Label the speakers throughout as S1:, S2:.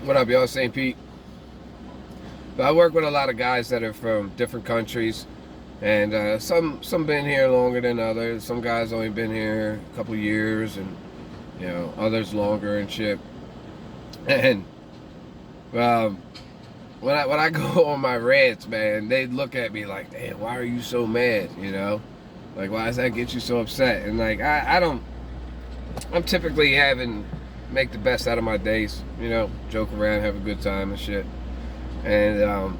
S1: What up, y'all? St. Pete. But I work with a lot of guys that are from different countries, and some been here longer than others. Some guys only been here a couple years, and others longer and shit. And um, when I go on my rants, man, they look at me like, "Damn, why are you so mad?" Like, why does that get you so upset? And like, I don't. I'm typically make the best out of my days. Joke around, have a good time and shit. And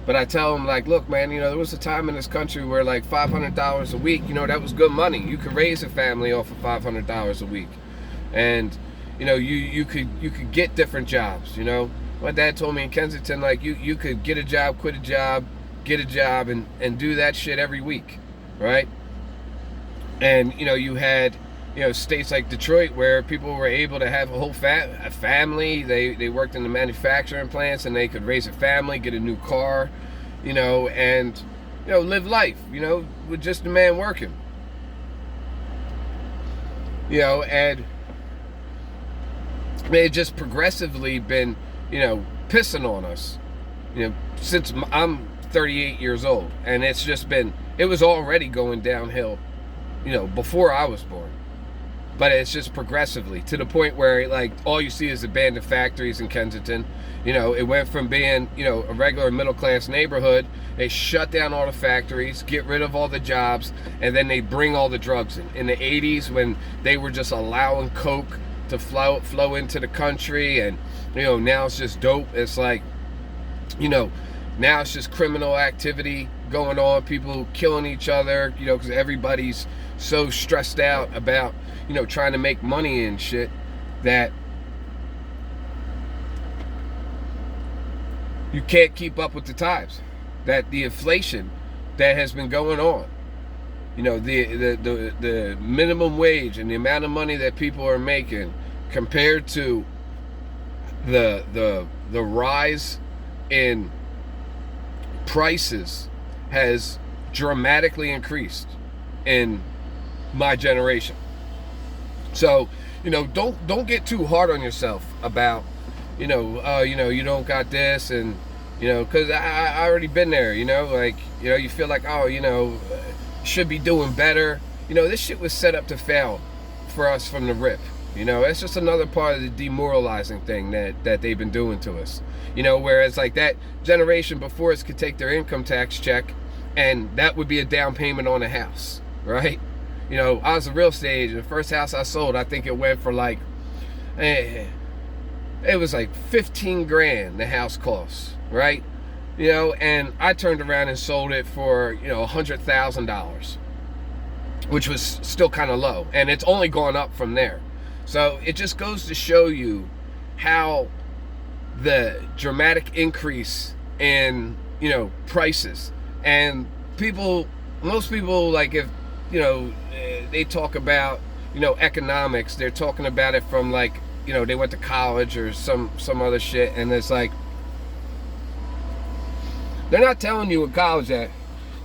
S1: but I tell them, like, look, man, there was a time in this country where like $500 a week, that was good money. You could raise a family off of $500 a week, and you could get different jobs. My dad told me in Kensington, like, you could get a job, quit a job, get a job, and do that shit every week, right? And you had states like Detroit where people were able to have a whole family. They worked in the manufacturing plants, and they could raise a family, get a new car, and live life, with just a man working. And they had just progressively been, pissing on us, since I'm 38 years old, and it was already going downhill, before I was born. But it's just progressively to the point where, like, all you see is abandoned factories in Kensington. It went from being, a regular middle-class neighborhood. They shut down all the factories, get rid of all the jobs, and then they bring all the drugs in. In the 80s, when they were just allowing coke to flow into the country, and, now it's just dope. It's like, now it's just criminal activity going on, people killing each other, because everybody's so stressed out about trying to make money and shit, that you can't keep up with the times. That the inflation that has been going on, the minimum wage and the amount of money that people are making compared to the rise in prices has dramatically increased in my generation. So, don't get too hard on yourself about, you don't got this, and, because I already been there, like, you feel like, should be doing better. This shit was set up to fail for us from the rip. It's just another part of the demoralizing thing that they've been doing to us. Whereas like that generation before us could take their income tax check, and that would be a down payment on a house, right? I was a real estate agent. The first house I sold, I think it went for like, it was like 15 grand the house cost, right? And I turned around and sold it for, $100,000, which was still kind of low. And it's only gone up from there. So it just goes to show you how the dramatic increase in, prices. And most people, like, if, they talk about, economics, they're talking about it from like, they went to college or some other shit, and it's like, they're not telling you in college that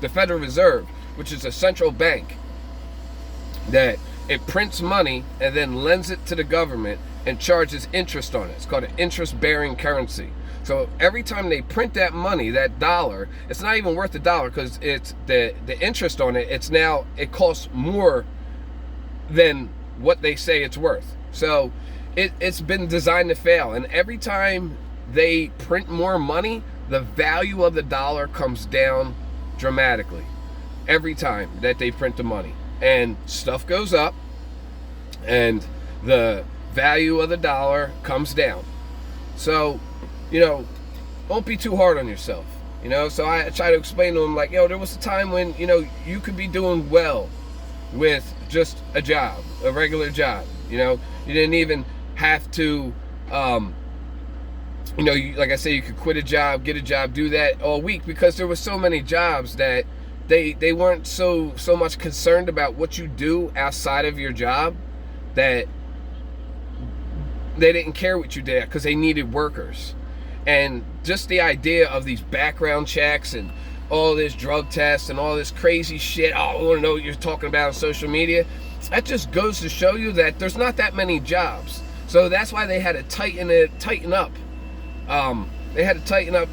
S1: the Federal Reserve, which is a central bank, that it prints money and then lends it to the government and charges interest on it. It's called an interest-bearing currency. So every time they print that money, that dollar, it's not even worth a dollar, because it's the interest on it. It costs more than what they say it's worth. So it's been designed to fail. And every time they print more money, the value of the dollar comes down dramatically. Every time that they print the money, and stuff goes up, and the value of the dollar comes down. So, don't be too hard on yourself. So I try to explain to them, like, there was a time when, you could be doing well with just a job, a regular job. You didn't even have to, like I say, you could quit a job, get a job, do that all week, because there were so many jobs that they weren't so much concerned about what you do outside of your job, that they didn't care what you did, because they needed workers. And just the idea of these background checks and all this drug tests and all this crazy shit, I want to know what you're talking about on social media, that just goes to show you that there's not that many jobs. So that's why they had to tighten up They had to tighten up,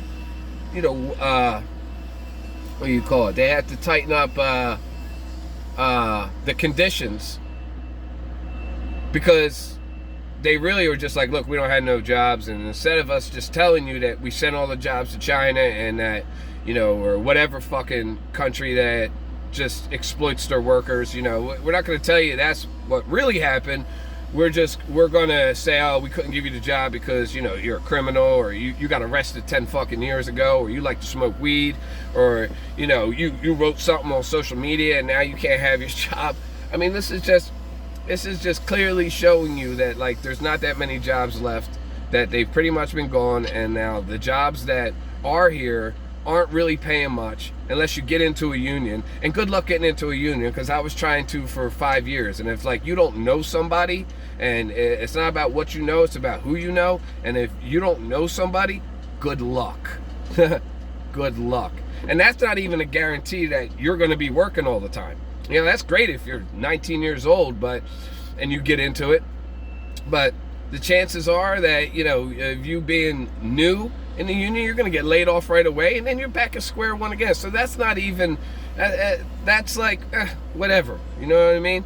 S1: what do you call it? They had to tighten up the conditions, because they really were just like, look, we don't have no jobs, and instead of us just telling you that we sent all the jobs to China and that, or whatever fucking country that just exploits their workers, we're not going to tell you that's what really happened. We're going to say, oh, we couldn't give you the job because, you're a criminal, or you got arrested 10 fucking years ago, or you like to smoke weed, or, you wrote something on social media and now you can't have your job. I mean, this is just clearly showing you that, like, there's not that many jobs left, that they've pretty much been gone, and now the jobs that are here aren't really paying much unless you get into a union. And good luck getting into a union, because I was trying to for 5 years, and if, like, you don't know somebody, and it's not about what you know, it's about who you know, and if you don't know somebody, good luck. Good luck. And that's not even a guarantee that you're going to be working all the time. That's great if you're 19 years old, and you get into it, but the chances are that, if you being new in the union, you're going to get laid off right away, and then you're back at square one again. So that's not even, that's like, whatever, you know what I mean?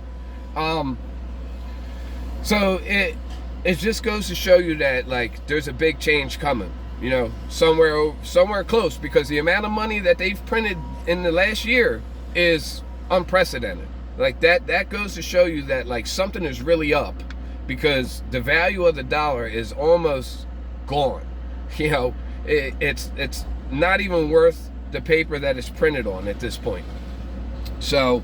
S1: So it just goes to show you that, like, there's a big change coming, somewhere close, because the amount of money that they've printed in the last year is unprecedented. Like, that goes to show you that, like, something is really up, because the value of the dollar is almost gone. It's not even worth the paper that it's printed on at this point. So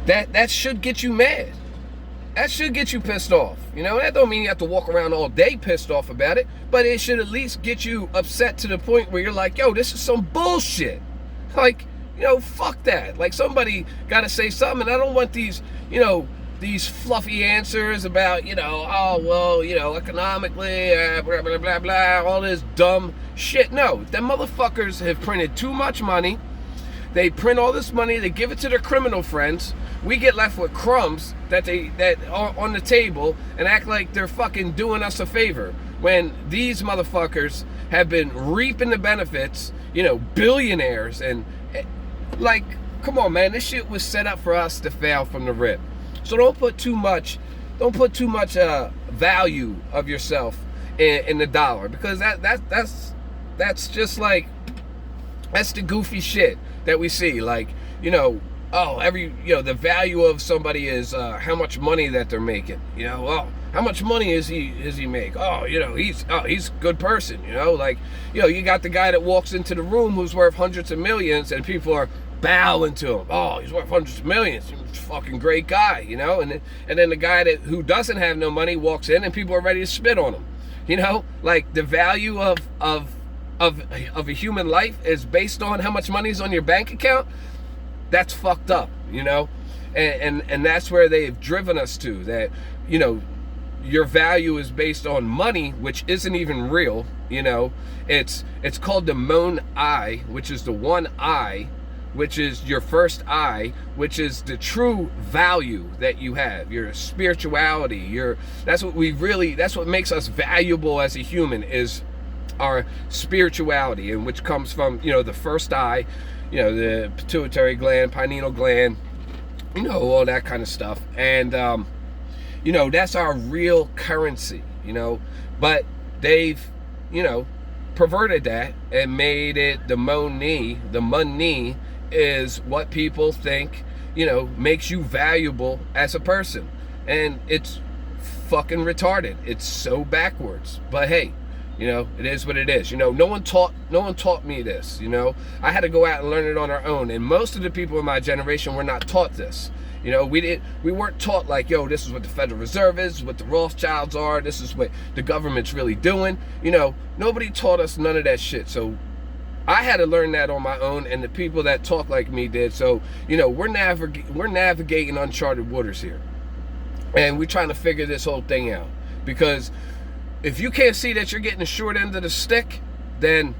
S1: that should get you mad. That should get you pissed off. That don't mean you have to walk around all day pissed off about it, but it should at least get you upset to the point where you're like, yo, this is some bullshit. Like, fuck that. Like, somebody got to say something, and I don't want these fluffy answers about, oh, well, economically, blah, blah, blah, blah, all this dumb shit. No, them motherfuckers have printed too much money. They print all this money, they give it to their criminal friends. We get left with crumbs that are on the table, and act like they're fucking doing us a favor, when these motherfuckers have been reaping the benefits, billionaires, and, like, come on, man, this shit was set up for us to fail from the rip. So don't put too much value of yourself in the dollar, because that's just like, that's the goofy shit that we see. Like, the value of somebody is how much money that they're making. How much money is he make? He's a good person. You got the guy that walks into the room who's worth hundreds of millions, and people are bowing to him. Oh, he's worth hundreds of millions. He's a fucking great guy, and then the guy who doesn't have no money walks in, and people are ready to spit on him. Like, the value of a human life is based on how much money is on your bank account. That's fucked up, and that's where they've driven us to, that, your value is based on money, which isn't even real. It's called the Mon eye, which is the one eye, which is your first eye, which is the true value that you have, your spirituality, that's what makes us valuable as a human, is our spirituality, and which comes from, the first eye, the pituitary gland, pineal gland, all that kind of stuff. And, that's our real currency, but they've, perverted that and made it the money. The money is what people think, makes you valuable as a person. And it's fucking retarded. It's so backwards. But hey, it is what it is. No one taught me this. I had to go out and learn it on our own. And most of the people in my generation were not taught this. We weren't taught, like, yo, this is what the Federal Reserve is, what the Rothschilds are, this is what the government's really doing. Nobody taught us none of that shit. So I had to learn that on my own, and the people that talk like me did. So, we're navigating uncharted waters here. And we're trying to figure this whole thing out. Because if you can't see that you're getting the short end of the stick, then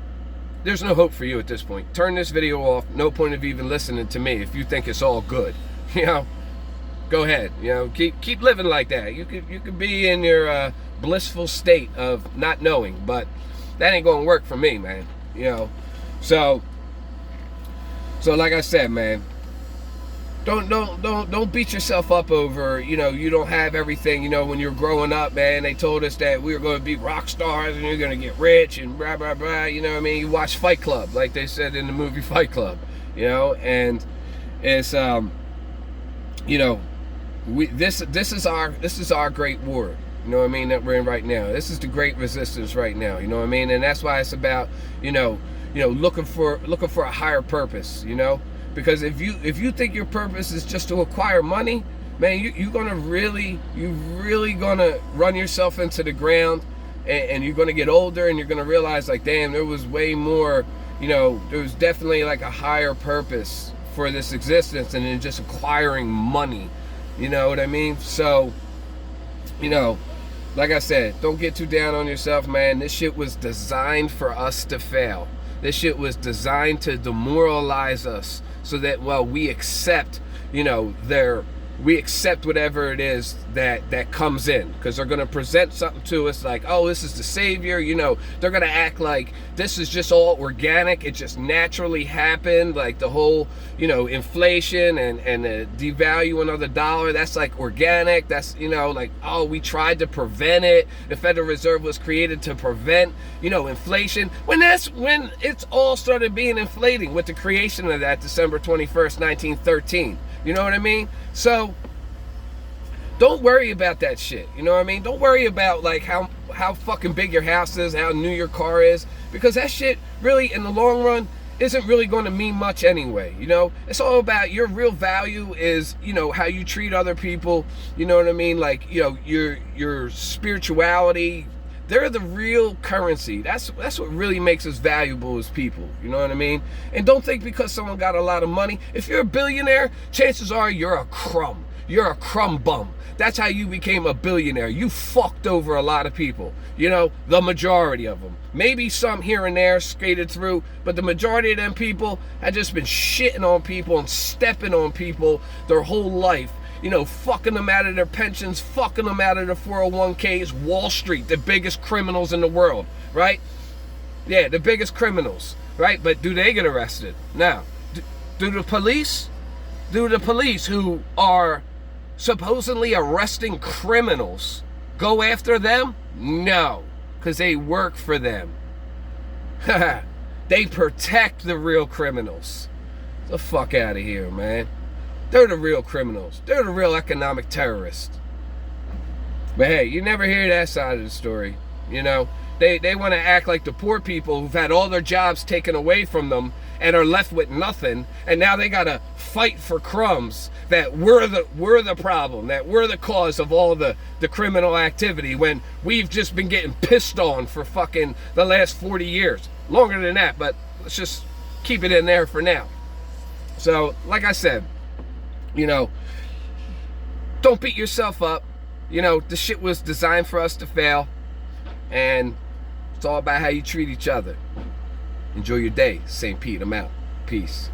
S1: there's no hope for you at this point. Turn this video off. No point of even listening to me if you think it's all good. Go ahead. Keep living like that. You could be in your blissful state of not knowing. But that ain't gonna work for me, man. You know, so like I said, man, don't beat yourself up over, you know, you don't have everything. You know, when you're growing up, man, they told us that we were going to be rock stars and you're going to get rich and blah blah blah. You know what I mean? You watch Fight Club, like they said in the movie Fight Club. You know, and it's you know, this is our great war. You know what I mean, that we're in right now. This is the great resistance right now. You know what I mean? And that's why it's about, you know, looking for a higher purpose. You know, because if you think your purpose is just to acquire money, man, you're really gonna run yourself into the ground, and you're gonna get older, and you're gonna realize, like, damn, there was way more. You know, there was definitely like a higher purpose for this existence than just acquiring money. You know what I mean? So, you know, like I said, don't get too down on yourself, man. This shit was designed for us to fail. This shit was designed to demoralize us so that, well, we accept, you know, we accept whatever it is that comes in, because they're going to present something to us like, oh, this is the savior. You know, they're going to act like this is just all organic. It just naturally happened. Like the whole, you know, inflation and the devaluing of the dollar, that's like organic. That's, you know, like, oh, we tried to prevent it. The Federal Reserve was created to prevent, you know, inflation. When it's all started being inflating with the creation of that December 21st, 1913. You know what I mean? So don't worry about that shit. You know what I mean? Don't worry about like how fucking big your house is, how new your car is, because that shit really in the long run isn't really going to mean much anyway. You know, it's all about your real value is, you know, how you treat other people. You know what I mean? Like, you know, your spirituality. They're the real currency. That's what really makes us valuable as people. You know what I mean? And don't think because someone got a lot of money. If you're a billionaire, chances are you're a crumb. You're a crumb bum. That's how you became a billionaire. You fucked over a lot of people. You know, the majority of them. Maybe some here and there skated through, but the majority of them people had just been shitting on people and stepping on people their whole life. You know, fucking them out of their pensions, fucking them out of their 401ks. Wall Street, the biggest criminals in the world, right? Yeah, the biggest criminals, right? But do they get arrested? No. Do the police who are supposedly arresting criminals go after them? No, because they work for them. They protect the real criminals. Get the fuck out of here, man. They're the real criminals. They're the real economic terrorists. But hey, you never hear that side of the story. You know, they want to act like the poor people who've had all their jobs taken away from them and are left with nothing, and now they gotta fight for crumbs, that we're the problem, that we're the cause of all the criminal activity, when we've just been getting pissed on for fucking the last 40 years. Longer than that, but let's just keep it in there for now. So, like I said, you know, don't beat yourself up. You know, the shit was designed for us to fail. And it's all about how you treat each other. Enjoy your day. St. Pete, I'm out. Peace.